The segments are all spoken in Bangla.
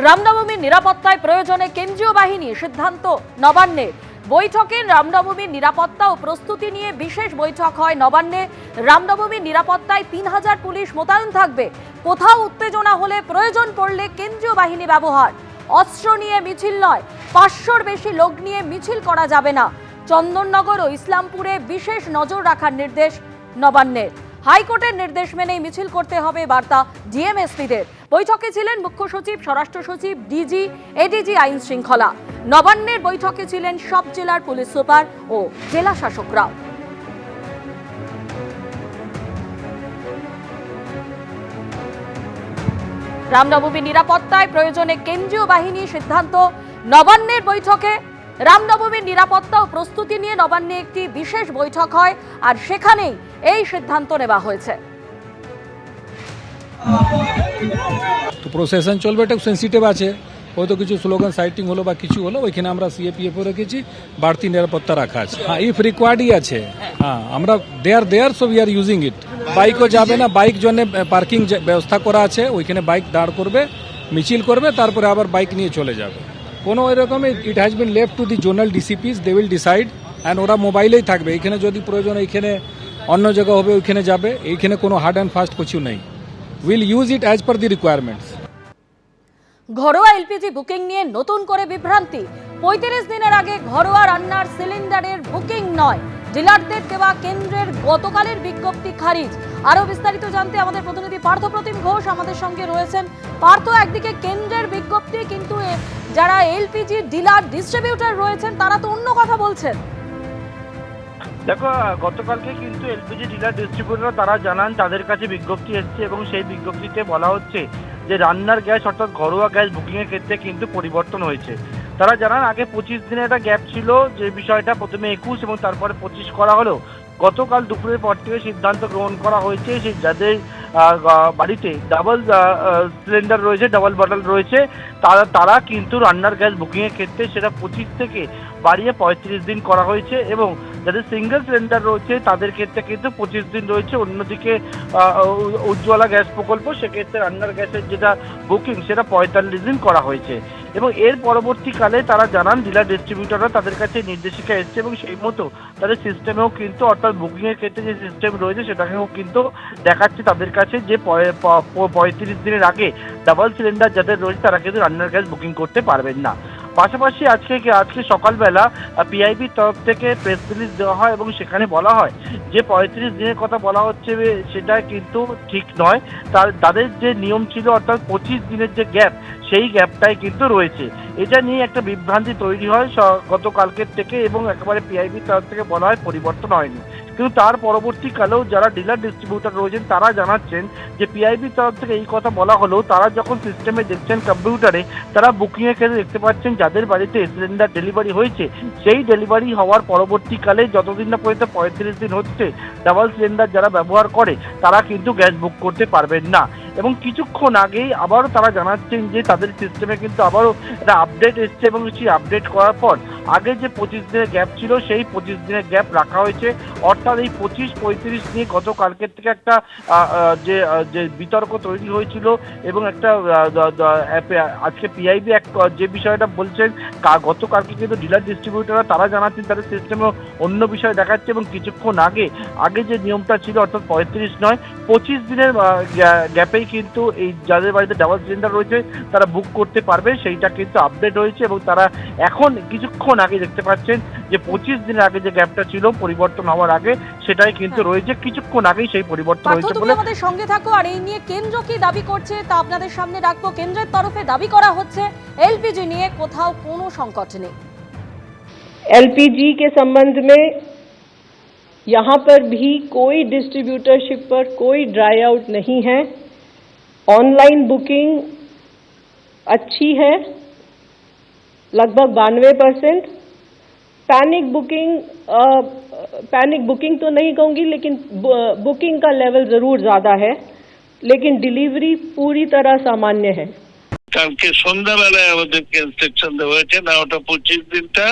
রামনবমীর নিরাপত্তায় প্রয়োজনে কেন্দ্রীয় বাহিনী, সিদ্ধান্ত নবান্নের। বৈঠকে রামনবমীর নিরাপত্তা ও প্রস্তুতি নিয়ে বিশেষ বৈঠক হয় নবান্নে। রামনবমীর নিরাপত্তায় ৩,০০০ পুলিশ মোতায়েন থাকবে। কোথাও উত্তেজনা হলে প্রয়োজন পড়লে কেন্দ্রীয় বাহিনী ব্যবহার। অস্ত্র নিয়ে মিছিল নয়, ৫০০-র বেশি লোক নিয়ে মিছিল করা যাবে না। চন্দননগর ও ইসলামপুরে বিশেষ নজর রাখার নির্দেশ নবান্নের। হাইকোর্টের নির্দেশ মেনেই মিছিল করতে হবে, বার্তা ডিএমএসপিদের। বৈঠকে ছিলেন মুখ্য সচিব, স্বরাষ্ট্র সচিব, ডিজি, এডিজি আইন শৃঙ্খলা। নবান্নের বৈঠকে ছিলেন সব জেলার পুলিশ সুপার ও জেলা শাসকরাও। রামনবমীর নিরাপত্তায় প্রয়োজনে কেন্দ্রীয় বাহিনী, সিদ্ধান্ত নবান্নের বৈঠকে। রামনবমীর নিরাপত্তা ও প্রস্তুতি নিয়ে নবান্নে একটি বিশেষ বৈঠক হয়, আর সেখানেই এই সিদ্ধান্ত নেওয়া হয়েছে। তো প্রসেশন চলবে, এটা সেন্সিটিভ আছে, হয়তো কিছু স্লোগান সাইটিং হলো বা কিছু হলো, ওইখানে আমরা সিএপিএফ রেখেছি, বাড়তি নিরাপত্তা রাখা আছে। হ্যাঁ, ইফ রিকোয়ার্ডই আছে। হ্যাঁ, আমরা there so we are using it. বাইকও যাবে না, বাইক জন্য পার্কিং ব্যবস্থা করা আছে, ওইখানে বাইক দাঁড় করবে, মিছিল করবে, তারপরে আবার বাইক নিয়ে চলে যাবে। কোনো এরকম it has been left to the zonal DCPs, they will decide, and ওরা মোবাইলেই থাকবে। এখানে যদি প্রয়োজন এইখানে অন্য জায়গা হবে, ওইখানে যাবে। এইখানে কোনো হার্ড অ্যান্ড ফাস্ট কিছু নেই। Will use it as per the requirements. ঘরোয়া এলপিজি বুকিং নিয়ে নতুন করে বিভ্রান্তি। ৩৫ দিনের আগে ঘরোয়া রান্নার সিলিন্ডারের বুকিং নয়, ডিলারদের দেওয়া কেন্দ্রের গতকালের বিজ্ঞপ্তি খারিজ। আরো বিস্তারিত জানতে আমাদের প্রতিনিধি পার্থপ্রতিম ঘোষ আমাদের সঙ্গে রয়েছেন। পার্থ, একদিকে কেন্দ্রের বিজ্ঞপ্তি, কিন্তু যারা এলপিজি ডিলার, ডিস্ট্রিবিউটর রয়েছেন তারা তো অন্য কথা বলছেন। দেখো, গতকালকে কিন্তু এলপিজি ডিলার ডিস্ট্রিবিউটর তারা জানান তাদের কাছে বিজ্ঞপ্তি এসছে এবং সেই বিজ্ঞপ্তিতে বলা হচ্ছে যে রান্নার গ্যাস অর্থাৎ ঘরোয়া গ্যাস বুকিং এর ক্ষেত্রে কিন্তু পরিবর্তন হয়েছে। তারা জানান আগে ২৫ দিনের একটা গ্যাপ ছিল, যে বিষয়টা প্রথমে ২১ এবং তারপরে ২৫ করা হলো। গতকাল দুপুরের পর থেকে সিদ্ধান্ত গ্রহণ করা হয়েছে সেই যাদের বাড়িতে ডাবল সিলিন্ডার রয়েছে, ডাবল বটল রয়েছে, তারা কিন্তু রান্নার গ্যাস বুকিং এর ক্ষেত্রে সেটা ২৫ থেকে বাড়িয়ে ৩৫ দিন করা হয়েছে, এবং যাদের সিঙ্গেল সিলিন্ডার রয়েছে তাদের ক্ষেত্রে কিন্তু ২৫ দিন রয়েছে। অন্যদিকে উজ্জ্বলা গ্যাস প্রকল্প, সেক্ষেত্রে রান্নার গ্যাসের যেটা বুকিং সেটা ৪৫ দিন করা হয়েছে। এবং এর পরবর্তীকালে তারা জানান ডিলার ডিস্ট্রিবিউটররা তাদের কাছে নির্দেশিকা এসছে এবং সেই মতো তাদের সিস্টেমেও কিন্তু, অর্থাৎ বুকিং এর ক্ষেত্রে যে সিস্টেম রয়েছে সেটাকেও কিন্তু দেখাচ্ছে তাদের কাছে যে ৩৫ দিনের আগে ডাবল সিলিন্ডার যাদের রয়েছে তারা কিন্তু রান্নার গ্যাস বুকিং করতে পারবেন না। পাশাপাশি আজকে সকালবেলা পিআইবির তরফ থেকে প্রেস রিলিজ দেওয়া হয় এবং সেখানে বলা হয় যে ৩৫ দিনের কথা বলা হচ্ছে সেটা কিন্তু ঠিক নয়। তাদের যে নিয়ম ছিল অর্থাৎ ২৫ দিনের যে গ্যাপ, সেই গ্যাপটাই কিন্তু রয়েছে। এটা নিয়ে একটা বিভ্রান্তি তৈরি হয় গতকালকের থেকে, এবং একেবারে পিআইবির তরফ থেকে বলা হয় পরিবর্তন হয়নি। কিন্তু তার পরবর্তীকালেও যারা ডিলার ডিস্ট্রিবিউটর রয়েছেন তারা জানাচ্ছেন যে পিআইবির তরফ থেকে এই কথা বলা হলেও তারা যখন সিস্টেমে দেখছেন কম্পিউটারে, তারা বুকিং এর ক্ষেত্রে দেখতে পাচ্ছেন যাদের বাড়িতে সিলিন্ডার ডেলিভারি হয়েছে সেই ডেলিভারি হওয়ার পরবর্তীকালে যতদিন না পর্যন্ত ৩৫ দিন হচ্ছে, ডাবল সিলিন্ডার যারা ব্যবহার করে তারা কিন্তু গ্যাস বুক করতে পারবেন না। এবং কিছুক্ষণ আগেই আবারও তারা জানাচ্ছেন যে তাদের সিস্টেমে কিন্তু আবারও একটা আপডেট এসছে, এবং সেই আপডেট করার পর আগে যে ২৫ দিনের গ্যাপ ছিল সেই ২৫ দিনের গ্যাপ রাখা হয়েছে। অর্থাৎ এই ২৫-৩৫ নিয়ে গতকালকের থেকে একটা যে বিতর্ক তৈরি হয়েছিল, এবং একটা আজকে পিআইবি যে বিষয়টা বলছেন, গতকালকে কিন্তু ডিলার ডিস্ট্রিবিউটররা তারা জানাচ্ছেন তাদের সিস্টেমে অন্য বিষয় দেখাচ্ছে, এবং কিছুক্ষণ আগে যে নিয়মটা ছিল অর্থাৎ ৩৫ নয় ২৫ দিনের গ্যাপেই কিন্তু এই যাদের বাড়িতে ডাবল সিলিন্ডার রয়েছে তারা বুক করতে পারবে, সেইটা কিন্তু আপডেট হয়েছে। এবং তারা এখন কিছুক্ষণ আগে দেখতে পাচ্ছেন যে ২৫ দিনের আগে যে গ্যাপটা ছিল পরিবর্তন হওয়ার আগে, সেটাই কিন্তু রয়েছে। কিছুক্ষণ আগেই সেই পরিবর্তন হয়েছে বলে আমাদের সঙ্গে থাকো। আর এই নিয়ে কেন্দ্র কি দাবি করছে তা আপনাদের সামনে রাখবো। কেন্দ্রের তরফে দাবি করা হচ্ছে एलपीजी নিয়ে কোথাও কোনো সংকট নেই। एलपीजी के संबंध में यहाँ पर भी कोई डिस्ट्रीब्यूटरशिप पर कोई ड्राई आउट नहीं है। ऑनलाइन बुकिंग अच्छी है, लगभग 92%। पैनिक बुकिंग तो नहीं कहूँगी, लेकिन बुकिंग का लेवल ज़रूर ज़्यादा है, लेकिन डिलीवरी पूरी तरह सामान्य है। কালকে সন্ধ্যাবেলায় আমাদেরকে ইনস্ট্রাকশন দেওয়া হয়েছে না, ওটা ২৫ দিনটা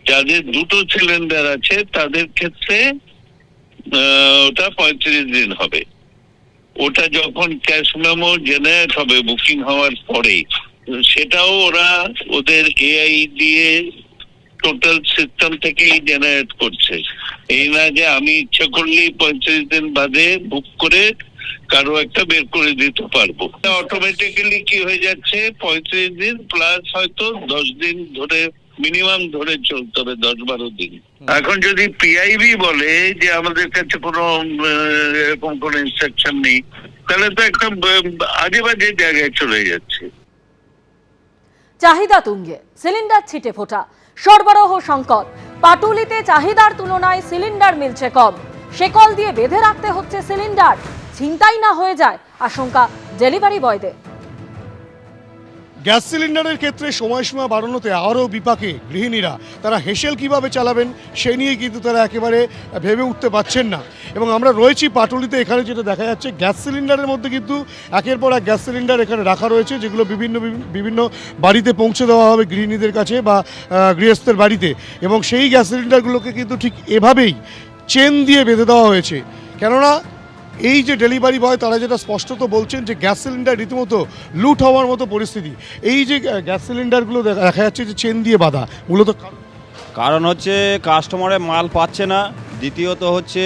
যাদের দুটো সিলিন্ডার আছে তাদের ক্ষেত্রে ওটা ৩৫ দিন হবে। ওটা যখন ক্যাশ মেমো জেনারেট হবে বুকিং হওয়ার পরে, সেটাও ওরা ওদের এআই দিয়ে টোটাল সিস্টেম থেকেই জেনারেট করছে। এই না যে আমি ইচ্ছা করলেই 35 দিন বাদে বুক করে কারো একটা বের করে দিতে পারবো। অটোমেটিক্যালি কি হয়ে যাচ্ছে, 35 দিন প্লাস হয়তো 10 দিন ধরে মিনিমাম ধরে চলতে হবে, 10-12 দিন। এখন যদি পিআইবি বলে যে আমাদের কাছে কোনো এরকম কোনো ইনস্ট্রাকশন নেই, তাহলে তো একটা আজে বাজে জায়গায় চলে যাচ্ছে। চাহিদা তুঙ্গে, সিলিন্ডার ছিটে ফোটা, সরবরাহ সংকট, পাটুলিতে চাহিদার তুলনায় সিলিন্ডার মিলছে কম, শেকল দিয়ে বেঁধে রাখতে হচ্ছে সিলিন্ডার, ছিনতাই না হয়ে যায় আশঙ্কা ডেলিভারি বয়দের। গ্যাস সিলিন্ডারের ক্ষেত্রে সময়সীমা বাড়ানোতে আরও বিপাকে গৃহিণীরা, তারা হেসেল কিভাবে চালাবেন সে নিয়ে কিন্তু তারা একেবারে ভেবে উঠতে পারছেন না। এবং আমরা রয়েছি পাটুলিতে, এখানে যেটা দেখা যাচ্ছে গ্যাস সিলিন্ডারের মধ্যে কিন্তু একের পর এক গ্যাস সিলিন্ডার এখানে রাখা রয়েছে, যেগুলো বিভিন্ন বাড়িতে পৌঁছে দেওয়া হবে গৃহিণীদের কাছে বা গৃহস্থের বাড়িতে। এবং সেই গ্যাস সিলিন্ডারগুলোকে কিন্তু ঠিক এভাবেই চেন দিয়ে বেঁধে দেওয়া হয়েছে। কেননা এই যে ডেলিভারি বয় তারা যেটা স্পষ্টত বলছেন যে গ্যাস সিলিন্ডার রীতিমতো লুট হওয়ার মতো পরিস্থিতি। এই যে গ্যাস সিলিন্ডারগুলো দেখা যাচ্ছে যে চেন দিয়ে বাঁধা, মূলত কারণ হচ্ছে কাস্টমারে মাল পাচ্ছে না, দ্বিতীয়ত হচ্ছে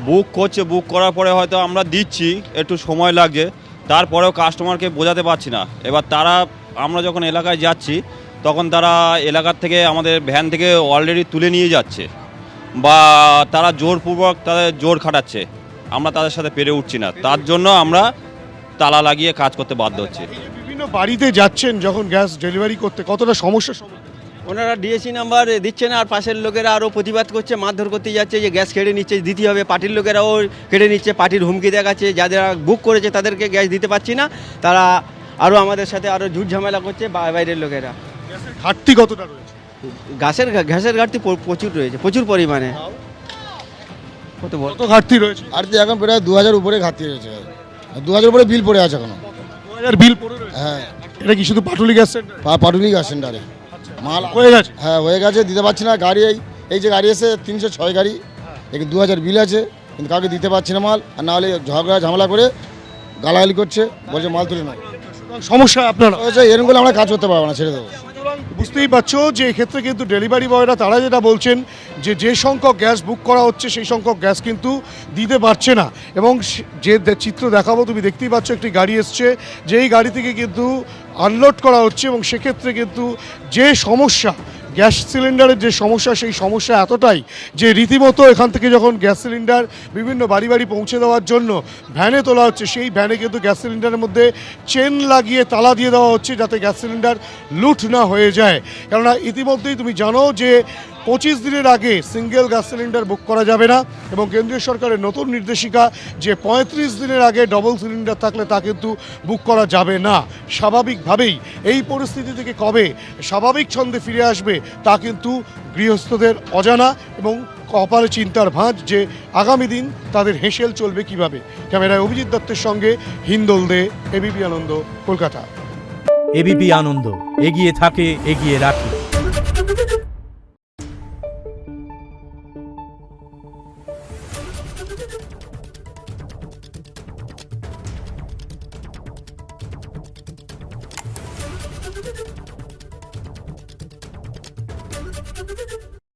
বুক করছে, বুক করার পরে হয়তো আমরা দিচ্ছি, একটু সময় লাগছে, তারপরেও কাস্টমারকে বোঝাতে পারছি না। এবার আমরা যখন এলাকায় যাচ্ছি তখন তারা এলাকার থেকে আমাদের ভ্যান থেকে অলরেডি তুলে নিয়ে যাচ্ছে, বা তারা জোরপূর্বক তাদের জোর খাটাচ্ছে, আমরা তাদের সাথে পেরে উঠছি না, তার জন্য আমরা তালা লাগিয়ে কাজ করতে বাধ্য হচ্ছি। বিভিন্ন বাড়িতে যাচ্ছেন যখন গ্যাস ডেলিভারি করতে, কতটা সমস্যার সম্মুখীন? ওনারা ডিএসি নাম্বার দিচ্ছে না, আর পাশের লোকেরা আরও প্রতিবাদ করছে, মারধর করতে যাচ্ছে যে গ্যাস কেড়ে নিচ্ছে, দিতে হবে। পার্টির লোকেরাও কেড়ে নিচ্ছে, পার্টির হুমকি দেখাচ্ছে, যাদের বুক করেছে তাদেরকে গ্যাস দিতে পারছি না, তারা আরও আমাদের সাথে আরও ঝুট ঝামেলা করছে বাইরের লোকেরা। ঘাটতি কতটা রয়েছে? গ্যাসের ঘাটতি প্রচুর রয়েছে, প্রচুর পরিমাণে। কত ঘাটতি রয়েছে? ঘাটতি এখন প্রায় 2000 উপরে ঘাটতি রয়েছে, 2000 উপরে বিল পড়ে আছে এখনো। 2000 বিল পড়ে রয়েছে? হ্যাঁ। এটা কি শুধু Patuli gas centre? Patuli gas সেন্টারে মাল হয়ে গেছে? হ্যাঁ হয়ে গেছে, দিতে পারছি না। গাড়ি এই যে গাড়ি এসে 306 গাড়ি, এখানে 2000 বিল আছে, কিন্তু কাউকে দিতে পারছি না মাল। আর না হলে ঝগড়া ঝামেলা করে গালাগালি করছে, বলছে মাল তুলে নাও। সমস্যা আপনারা এরকম করে আমরা কাজ করতে পারবো না, ছেড়ে দেবো। বুঝতেই পারছো যে এক্ষেত্রে কিন্তু ডেলিভারি বয়রা তারা যেটা বলছেন যে সংখ্যক গ্যাস বুক করা হচ্ছে সেই সংখ্যক গ্যাস কিন্তু দিতে পারছে না। এবং যে চিত্র দেখাবো, তুমি দেখতেই পাচ্ছ একটি গাড়ি এসছে, যেই গাড়ি থেকে কিন্তু আনলোড করা হচ্ছে। এবং সেক্ষেত্রে কিন্তু যে সমস্যা, গ্যাস সিলিন্ডারের যে সমস্যা, সেই সমস্যা এতটাই যে রীতিমতো এখান থেকে যখন গ্যাস সিলিন্ডার বিভিন্ন বাড়ি বাড়ি পৌঁছে দেওয়ার জন্য ভ্যানে তোলা হচ্ছে, সেই ভ্যানে কিন্তু গ্যাস সিলিন্ডারের মধ্যে চেন লাগিয়ে তালা দিয়ে দেওয়া হচ্ছে, যাতে গ্যাস সিলিন্ডার লুট না হয়ে যায়। কেননা ইতিমধ্যেই তুমি জানো যে 25 দিনের আগে সিঙ্গেল গ্যাস সিলিন্ডার বুক করা যাবে না। এবং কেন্দ্রীয় সরকারের নতুন নির্দেশিকা যে 35 দিনের আগে ডবল সিলিন্ডার থাকলে তা কিন্তু বুক করা যাবে না। স্বাভাবিকভাবেই এই পরিস্থিতি থেকে কবে স্বাভাবিক ছন্দে ফিরে আসবে তা কিন্তু গৃহস্থদের অজানা, এবং কপালে চিন্তার ভাঁজ যে আগামী দিন তাদের হেসেল চলবে কিভাবে। ক্যামেরায় অভিজিৎ দত্তের সঙ্গে হিন্দোল দে, এবিপি আনন্দ, কলকাতা। এবিপি আনন্দ, এগিয়ে থাকে, এগিয়ে রাখে।